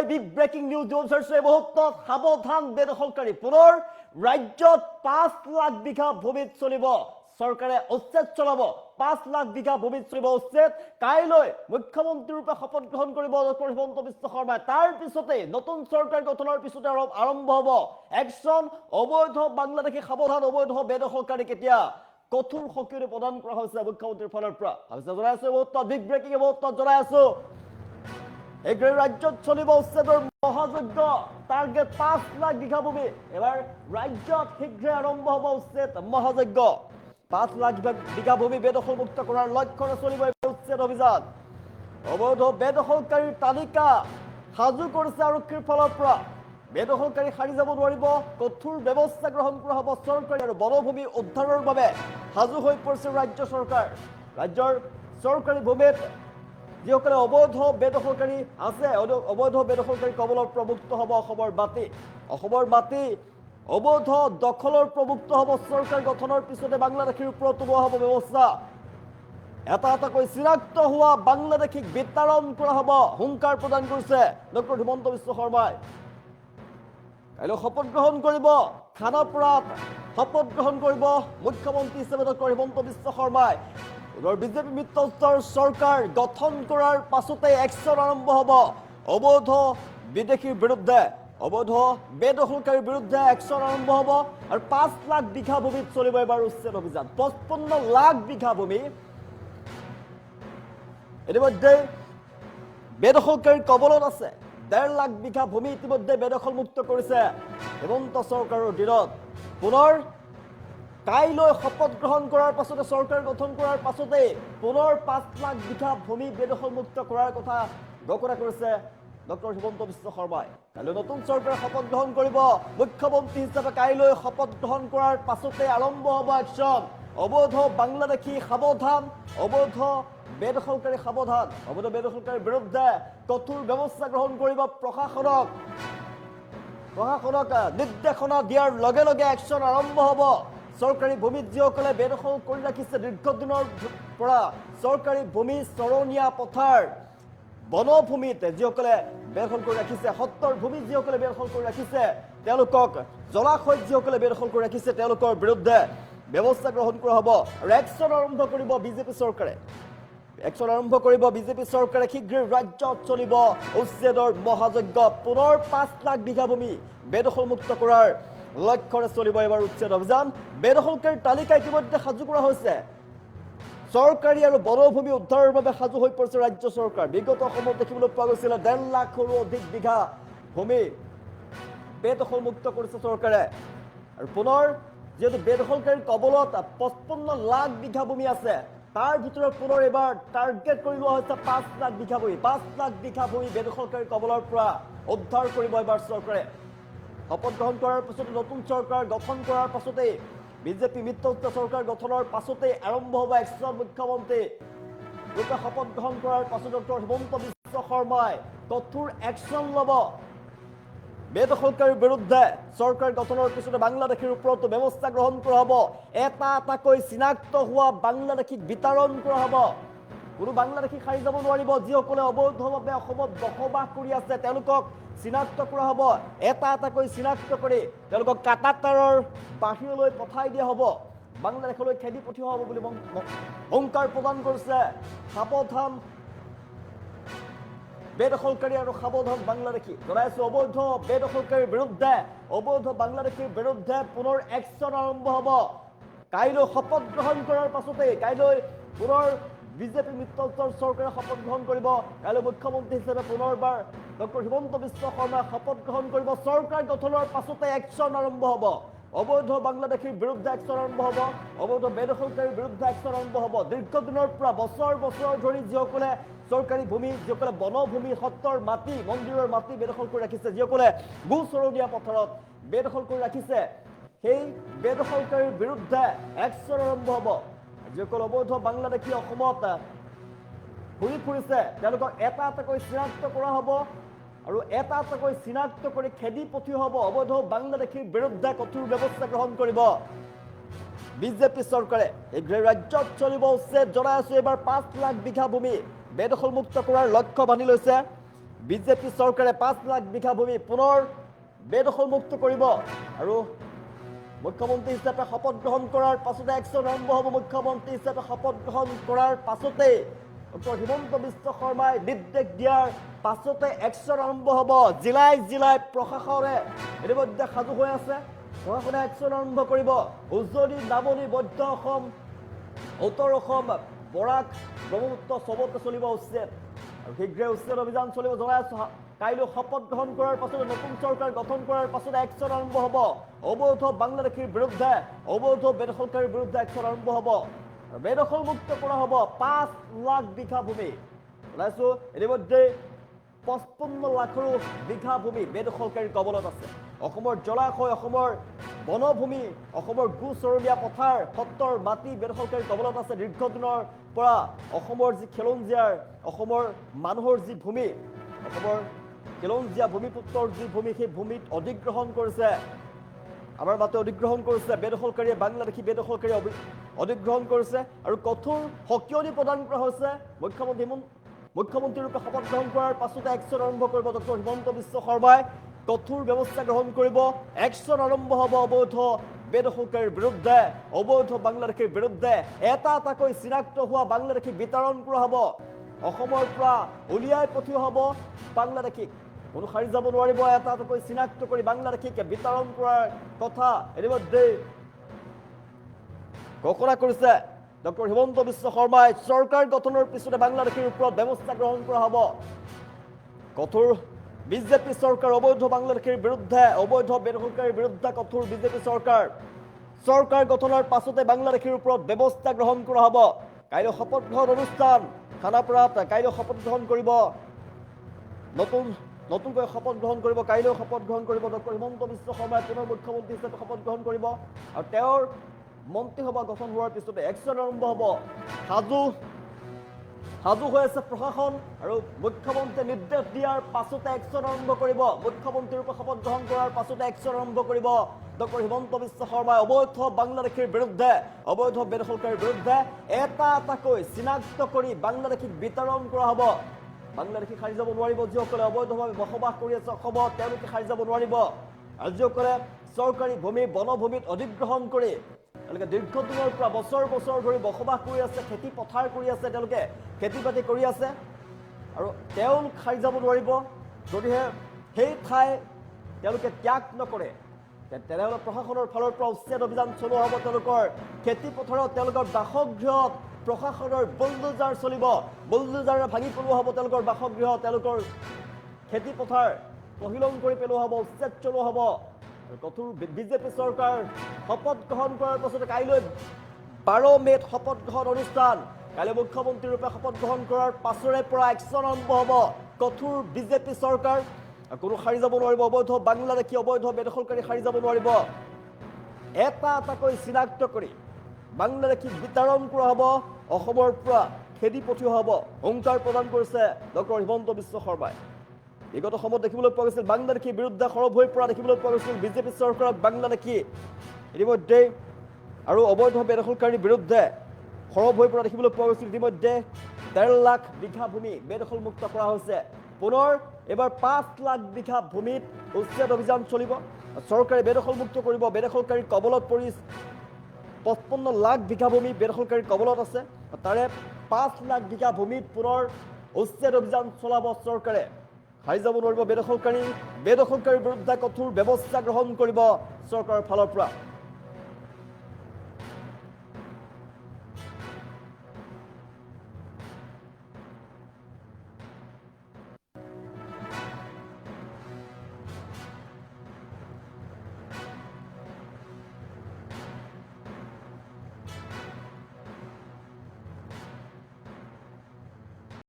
Big breaking news জনচাৰ্চে মুহূৰ্তত সাৱধান বেদখলকাৰী পুনৰ ৰাজ্যত 5 লাখ বিঘা ভূমিত চলিব চৰকাৰে উচ্ছেদ চলাব 5 লাখ বিঘা ভূমিত চলিব উচ্ছেদ কাইলৈ মুখ্যমন্ত্ৰী ৰূপে শপত গ্ৰহণ কৰিব ডক্টৰ হিমন্ত বিশ্ব শৰ্মাই তাৰ পিছতে নতুন চৰকাৰ গঠনৰ পিছতে আৰম্ভ হ'ব একচন অবৈধ বাংলাদেশী সাৱধান অবৈধ বেদখলকাৰী কেতিয়া কঠোৰ সকিৰে প্ৰদান কৰা হৈছে মুখ্যমন্ত্ৰীৰ ফালৰ পৰা জনাই আছো মুহূৰ্তত বিগ ব্ৰেকিং মুহূৰ্তত জনাই আছো এগ্ৰে ৰাজ্যত চলিব উচ্ছেদৰ মহাযজ্ঞ টাৰ্গেট 5 লাখ বিঘা ভূমি এবাৰ ৰাজ্যত শীঘ্ৰে আৰম্ভ হ'ব উচ্ছেদ মহাযজ্ঞ 5 লাখ বিঘা ভূমি বেদখলমুক্ত কৰাৰ লক্ষ্যৰে চলিব উচ্ছেদ অভিযান অবৈধ বেদখলকাৰীৰ তালিকা সাজু কৰিছে আৰক্ষীৰ ফালৰ পৰা বেদখলকাৰী সাৰি যাব নোৱাৰিব কঠোৰ ব্যৱস্থা গ্ৰহণ কৰা হ'ব চৰকাৰী আৰু বনভূমি উদ্ধাৰৰ বাবে সাজু হৈ পৰিছে ৰাজ্য চৰকাৰ ৰাজ্যৰ চৰকাৰী ভূমিত যিসকলে অবৈধ বেদখলকাৰী আছে অবৈধ বেদখলকাৰী কবলৰ প্ৰমুক্ত হ'ব অসমৰ মাটি অবৈধ দখলৰ প্ৰমুক্ত হ'ব চৰকাৰ গঠনৰ পিছতে বাংলাদেশীৰ ওপৰত লোৱা হ'ব ব্যৱস্থা এটা এটাকৈ চিনাক্ত হোৱা বাংলাদেশীক বিতৰণ কৰা হ'ব হুংকাৰ প্ৰদান কৰিছে ডক্টৰ হিমন্ত বিশ্ব শৰ্মাই কাইলৈ শপত গ্ৰহণ কৰিব খানাপাৰাত শপত গ্ৰহণ কৰিব মুখ্যমন্ত্ৰী হিচাপে ডক্টৰ হিমন্ত বিশ্ব শৰ্মাই বিজেপি মিত্ৰজোঁটৰ চৰকাৰ গঠন কৰাৰ পাছতে একচন আৰম্ভ হ'ব অবৈধ বিদেশীৰ বিৰুদ্ধে অবৈধ বেদখলকাৰীৰ বিৰুদ্ধে একচন আৰম্ভ হ'ব আৰু 5 লাখ বিঘা ভূমিত চলিব এবাৰ উচ্ছেদ অভিযান 55 লাখ বিঘা ভূমি ইতিমধ্যে বেদখলকাৰীৰ কবলত আছে 1.5 লাখ বিঘা ভূমি ইতিমধ্যে বেদখলমুক্ত কৰিছে হিমন্ত চৰকাৰৰ দিনত পুনৰ কাইলৈ শপত গ্ৰহণ কৰাৰ পাছতে চৰকাৰ গঠন কৰাৰ পাছতে পুনৰ 5 লাখ বিঘা ভূমি বেদখলমুক্ত কৰাৰ কথা ঘোষণা কৰিছে ডক্টৰ হিমন্ত বিশ্ব শৰ্মাই কাইলৈ নতুন চৰকাৰে শপত গ্ৰহণ কৰিব মুখ্যমন্ত্ৰী হিচাপে কাইলৈ শপত গ্ৰহণ কৰাৰ পাছতে আৰম্ভ হ'ব একচন অবৈধ বাংলাদেশী সাৱধান অবৈধ বেদখলকাৰী সাৱধান অবৈধ বেদখলকাৰীৰ বিৰুদ্ধে কঠোৰ ব্যৱস্থা গ্ৰহণ কৰিব প্ৰশাসনক নিৰ্দেশনা দিয়াৰ লগে লগে একচন আৰম্ভ হ'ব চৰকাৰী ভূমিত যিসকলে বেদখল কৰি ৰাখিছে দীৰ্ঘদিনৰ পৰা চৰকাৰী ভূমি চৰণীয়া পথাৰ বনভূমিত যিসকলে বেদখল কৰি ৰাখিছে সত্তৰ ভূমিত যিসকলে বেদখল কৰি ৰাখিছে তেওঁলোকক জলাশয়ত যিসকলে বেদখল কৰি ৰাখিছে তেওঁলোকৰ বিৰুদ্ধে ব্যৱস্থা গ্ৰহণ কৰা হ'ব আৰু একচন আৰম্ভ কৰিব বিজেপি চৰকাৰে চৰকাৰে শীঘ্ৰে ৰাজ্যত চলিব উচ্ছেদৰ মহাযজ্ঞ পুনৰ 5 লাখ বিঘা ভূমি বেদখলমুক্ত কৰাৰ লক্ষ্যৰে চলিব এবাৰ উচ্ছেদ অভিযান বেদখলকাৰীৰ তালিকা ইতিমধ্যে সাজু কৰা হৈছে চৰকাৰী আৰু বনভূমি উদ্ধাৰৰ বাবে সাজু হৈ পৰিছে ৰাজ্য চৰকাৰ বিগত সময়ত দেখিবলৈ পোৱা গৈছিল 1.5 লাখৰো অধিক বিঘা ভূমি বেদখলমুক্ত কৰিছে চৰকাৰে আৰু পুনৰ যিহেতু বেদখলকাৰীৰ কবলত 55 লাখ বিঘা ভূমি আছে তাৰ ভিতৰত পুনৰ এবাৰ টাৰ্গেট কৰি লোৱা হৈছে 5 লাখ বিঘা ভূমি 5 লাখ বিঘা ভূমি বেদখলকাৰীৰ কবলৰ পৰা উদ্ধাৰ কৰিব এবাৰ চৰকাৰে শপত গ্ৰহণ কৰাৰ পাছতে নতুন চৰকাৰ গঠন কৰাৰ পাছতে বিজেপি মিত্ৰজোঁটৰ চৰকাৰ গঠনৰ পাছতে আৰম্ভ হ'ব একচন মুখ্যমন্ত্ৰী ৰূপে শপত গ্ৰহণ কৰাৰ পাছত ডক্টৰ হিমন্ত বিশ্ব শৰ্মাই কঠোৰ একচন ল'ব বেদখলকাৰীৰ বিৰুদ্ধে চৰকাৰ গঠনৰ পিছতে বাংলাদেশীৰ ওপৰতো ব্যৱস্থা গ্ৰহণ কৰা হ'ব এটা এটাকৈ চিনাক্ত হোৱা বাংলাদেশীক বিতৰণ কৰা হ'ব কোনো বাংলাদেশী সাৰি যাব নোৱাৰিব যিসকলে অবৈধভাৱে অসমত বসবাস কৰি আছে তেওঁলোকক চিনাক্ত কৰা হ'ব এটা এটাকৈ চিনাক্ত কৰি তেওঁলোকক কাটাতাৰৰ বাহিৰলৈ পঠাই দিয়া হ'ব বাংলাদেশলৈ খেদি পঠিওৱা হ'ব বুলি হুংকাৰ প্ৰদান কৰিছে সাৱধান বেদখলকাৰী আৰু সাৱধান বাংলাদেশী জনাইছো অবৈধ বেদখলকাৰীৰ বিৰুদ্ধে অবৈধ বাংলাদেশীৰ বিৰুদ্ধে পুনৰ একচন আৰম্ভ হ'ব কাইলৈ শপত গ্ৰহণ কৰাৰ পাছতে কাইলৈ পুনৰ বিজেপি মিত্ৰজোঁটৰ চৰকাৰে শপত গ্ৰহণ কৰিব কাইলৈ মুখ্যমন্ত্ৰী হিচাপে পুনৰবাৰ ডক্টৰ হিমন্ত বিশ্ব শৰ্মাই শপত গ্ৰহণ কৰিব চৰকাৰ গঠনৰ পাছতে একচন আৰম্ভ হ'ব অবৈধ বাংলাদেশীৰ বিৰুদ্ধে একচন আৰম্ভ হ'ব অবৈধ বেদখলকাৰীৰ বিৰুদ্ধে একচন আৰম্ভ হ'ব দীৰ্ঘদিনৰ পৰা বছৰ ধৰি যিসকলে চৰকাৰী ভূমি যিসকলে বনভূমি সত্ৰৰ মাটি মন্দিৰৰ মাটি বেদখল কৰি ৰাখিছে যিসকলে ভূচৰণীয়া পথাৰত বেদখল কৰি ৰাখিছে সেই বেদখলকাৰীৰ বিৰুদ্ধে একচন আৰম্ভ হ'ব যিসকল অবৈধ বাংলাদেশী অসমত ঘূৰি ফুৰিছে তেওঁলোকক এটা এটাকৈ চিনাক্ত কৰা হ'ব আৰু এটা এটাকৈ চিনাক্ত কৰি খেদি পঠিওৱা হ'ব অবৈধ বাংলাদেশীৰ বিৰুদ্ধে কঠোৰ ব্যৱস্থা গ্ৰহণ কৰিব বিজেপি চৰকাৰে এই ৰাজ্যত চলিব উচ্ছেদ জনাই আছে এবাৰ 5 লাখ বিঘা ভূমি বেদখলমুক্ত কৰাৰ লক্ষ্য বান্ধি লৈছে বিজেপি চৰকাৰে 5 লাখ বিঘা ভূমি পুনৰ বেদখলমুক্ত কৰিব আৰু মুখ্যমন্ত্ৰী হিচাপে শপত গ্ৰহণ কৰাৰ পাছতে একশ্যন আৰম্ভ হ'ব। মুখ্যমন্ত্ৰী হিচাপে শপত গ্ৰহণ কৰাৰ পাছতেই ডক্টৰ হিমন্ত বিশ্ব শৰ্মাই নিৰ্দেশ দিয়াৰ পাছতে একশ্যন আৰম্ভ হ'ব। জিলাই জিলাই প্ৰশাসনে ইতিমধ্যে সাজু হৈ আছে। প্ৰশাসনে একশ্যন আৰম্ভ কৰিব। উজনি, নামনি, মধ্য অসম, উত্তৰ অসম, বৰাক, ব্ৰহ্মপুত্ৰ চবতে চলিব উচ্ছেদ আৰু শীঘ্ৰে উচ্ছেদ অভিযান চলিব। জনাই আছো কাইলৈ শপত গ্ৰহণ কৰাৰ পাছতে নতুন চৰকাৰ গঠন কৰাৰ পাছতে একশ্যন আৰম্ভ হ'ব। অবৈধ বাংলাদেশীৰ বিৰুদ্ধে, অবৈধ বেদখলকাৰীৰ বিৰুদ্ধে একশ্যন আৰম্ভ হ'ব। বেদখলমুক্ত কৰা হ'ব 5 লাখ বিঘা ভূমি। জনাইছো ইতিমধ্যে 55 লাখৰো বিঘা ভূমি বেদখলকাৰীৰ কবলত আছে। অসমৰ জলাশয়, অসমৰ বনভূমি, অসমৰ গোচৰণীয়া পথাৰ, সত্ৰৰ মাটি বেদখলকাৰীৰ কবলত আছে। দীৰ্ঘদিনৰ পৰা অসমৰ যি খিলঞ্জীয়াৰ, অসমৰ মানুহৰ যি ভূমি, অসমৰ খিলঞ্জীয়া ভূমিপুত্ৰৰ যি ভূমি, সেই ভূমিত অধিগ্ৰহণ কৰিছে, আমাৰ মাতে অধিগ্ৰহণ কৰিছে বেদখলকাৰীয়ে, বাংলাদেশী বেদখলকাৰীয়ে অধিগ্ৰহণ কৰিছে আৰু কঠোৰ সকিয়নি প্ৰদান কৰা হৈছে। মুখ্যমন্ত্ৰীৰূপে শপত গ্ৰহণ কৰাৰ পাছতে একশ্যন আৰম্ভ কৰিব ডক্টৰ হিমন্ত বিশ্ব শৰ্মাই। কঠোৰ ব্যৱস্থা গ্ৰহণ কৰিব। একশ্যন আৰম্ভ হ'ব অবৈধ বেদখলকাৰীৰ বিৰুদ্ধে, অবৈধ বাংলাদেশীৰ বিৰুদ্ধে। এটা এটাকৈ চিনাক্ত হোৱা বাংলাদেশীক বিতৰণ কৰা হ'ব। অসমৰ পৰা উলিয়াই পঠিওৱা হ'ব বাংলাদেশীক। কোনো সাৰি যাব নোৱাৰিব। এটা এটাকৈ চিনাক্ত কৰি বাংলাদেশীক বিতৰণ কৰাৰ কথা ইতিমধ্যে ঘোষণা কৰিছে ডক্টৰ হিমন্ত বিশ্ব শৰ্মাই। চৰকাৰ গঠনৰ পিছতে বাংলাদেশীৰ ওপৰত ব্যৱস্থা গ্ৰহণ কৰা হ'ব। কঠোৰ বিজেপি চৰকাৰ অবৈধ বাংলাদেশীৰ বিৰুদ্ধে, অবৈধ বেদখলকাৰীৰ বিৰুদ্ধে কঠোৰ বিজেপি চৰকাৰ। চৰকাৰ গঠনৰ পাছতে বাংলাদেশীৰ ওপৰত ব্যৱস্থা গ্ৰহণ কৰা হ'ব। কাইলৈ শপত গ্ৰহণ অনুষ্ঠান খানাপাৰাত কাইলৈ শপত গ্ৰহণ কৰিব। নতুনকৈ শপত গ্ৰহণ কৰিব। কাইলৈ শপত গ্ৰহণ কৰিব ডক্টৰ হিমন্ত বিশ্ব শৰ্মাই। পুনৰ মুখ্যমন্ত্ৰী হিচাপে শপত গ্ৰহণ কৰিব আৰু তেওঁৰ মন্ত্ৰীসভা গঠন হোৱাৰ পিছতে একশ্যন আৰম্ভ হ'ব। সাজু হৈ আছে প্ৰশাসন আৰু মুখ্যমন্ত্ৰীয়ে নিৰ্দেশ দিয়াৰ পাছতে একশ্যন আৰম্ভ কৰিব। মুখ্যমন্ত্ৰীৰ ৰূপে শপত গ্ৰহণ কৰাৰ পাছতে একশ্যন আৰম্ভ কৰিব ডক্টৰ হিমন্ত বিশ্ব শৰ্মাই। অবৈধ বাংলাদেশীৰ বিৰুদ্ধে, অবৈধ বেদখলকাৰীৰ বিৰুদ্ধে এটা এটাকৈ চিনাক্ত কৰি বাংলাদেশীক বিতৰণ কৰা হ'ব। বাংলাদেশী সাৰি যাব নোৱাৰিব। যিসকলে অবৈধভাৱে বসবাস কৰি আছে অসমত, তেওঁলোকে সাৰি যাব নোৱাৰিব। আৰু যিসকলে চৰকাৰী ভূমি, বনভূমিত অধিগ্ৰহণ কৰি তেওঁলোকে দীৰ্ঘদিনৰ পৰা বছৰ বছৰ ধৰি বসবাস কৰি আছে, খেতি পথাৰ কৰি আছে, তেওঁলোকে খেতি বাতি কৰি আছে আৰু তেওঁলোক সাৰি যাব নোৱাৰিব। যদিহে সেই ঠাই তেওঁলোকে ত্যাগ নকৰে তেনেহ'লে প্ৰশাসনৰ ফালৰ পৰা উচ্ছেদ অভিযান চলোৱা হ'ব। তেওঁলোকৰ খেতি পথাৰত, তেওঁলোকৰ বাসগৃহত প্ৰশাসনৰ বুলডোজাৰ চলিব। বুলডোজাৰে ভাঙি পেলোৱা হ'ব তেওঁলোকৰ বাসগৃহ, তেওঁলোকৰ খেতি পথাৰ তহিলং কৰি পেলোৱা হ'ব, উচ্ছেদ চলোৱা হ'ব। কঠোৰ বিজেপি চৰকাৰ শপত গ্ৰহণ কৰাৰ পাছতে কাইলৈ 12 মে'ত শপত গ্ৰহণ অনুষ্ঠান। কাইলৈ মুখ্যমন্ত্ৰীৰূপে শপত গ্ৰহণ কৰাৰ পাছৰে পৰা একশ্যন আৰম্ভ হ'ব। কঠোৰ বিজেপি চৰকাৰ। কোনো সাৰি যাব নোৱাৰিব। অবৈধ বাংলাদেশী, অবৈধ বেদখলকাৰী সাৰি যাব নোৱাৰিব। এটা এটাকৈ চিনাক্ত কৰি বাংলাদেশীক বিতৰণ কৰা হ'ব। অসমৰ পৰা খেদি পঠিওৱা হ'ব। হুংকাৰ প্ৰদান কৰিছে ডক্টৰ হিমন্ত বিশ্ব শৰ্মাই। বিগত সময়ত দেখিবলৈ পোৱা গৈছিল বাংলাদেশীৰ বিৰুদ্ধে সৰব হৈ পৰা দেখিবলৈ পোৱা গৈছিল বিজেপি চৰকাৰক বাংলাদেশী ইতিমধ্যে আৰু অবৈধ বেদখলকাৰীৰ বিৰুদ্ধে সৰব হৈ পৰা দেখিবলৈ পোৱা গৈছিল। ইতিমধ্যে 1.5 লাখ বিঘা ভূমি বেদখলমুক্ত কৰা হৈছে। পুনৰ এবাৰ 5 লাখ বিঘা ভূমিত উচ্ছেদ অভিযান চলিব। চৰকাৰে বেদখলমুক্ত কৰিব। বেদখলকাৰীৰ কবলত পৰি 55 লাখ বিঘা ভূমি বেদখলকাৰীৰ কবলত আছে। তাৰে 5 লাখ বিঘা ভূমিত পুনৰ উচ্ছেদ অভিযান চলাব চৰকাৰে। সাৰি যাব নোৱাৰিব বেদখলকাৰীৰ বিৰুদ্ধে কঠোৰ ব্যৱস্থা গ্ৰহণ কৰিব চৰকাৰৰ ফালৰ পৰা।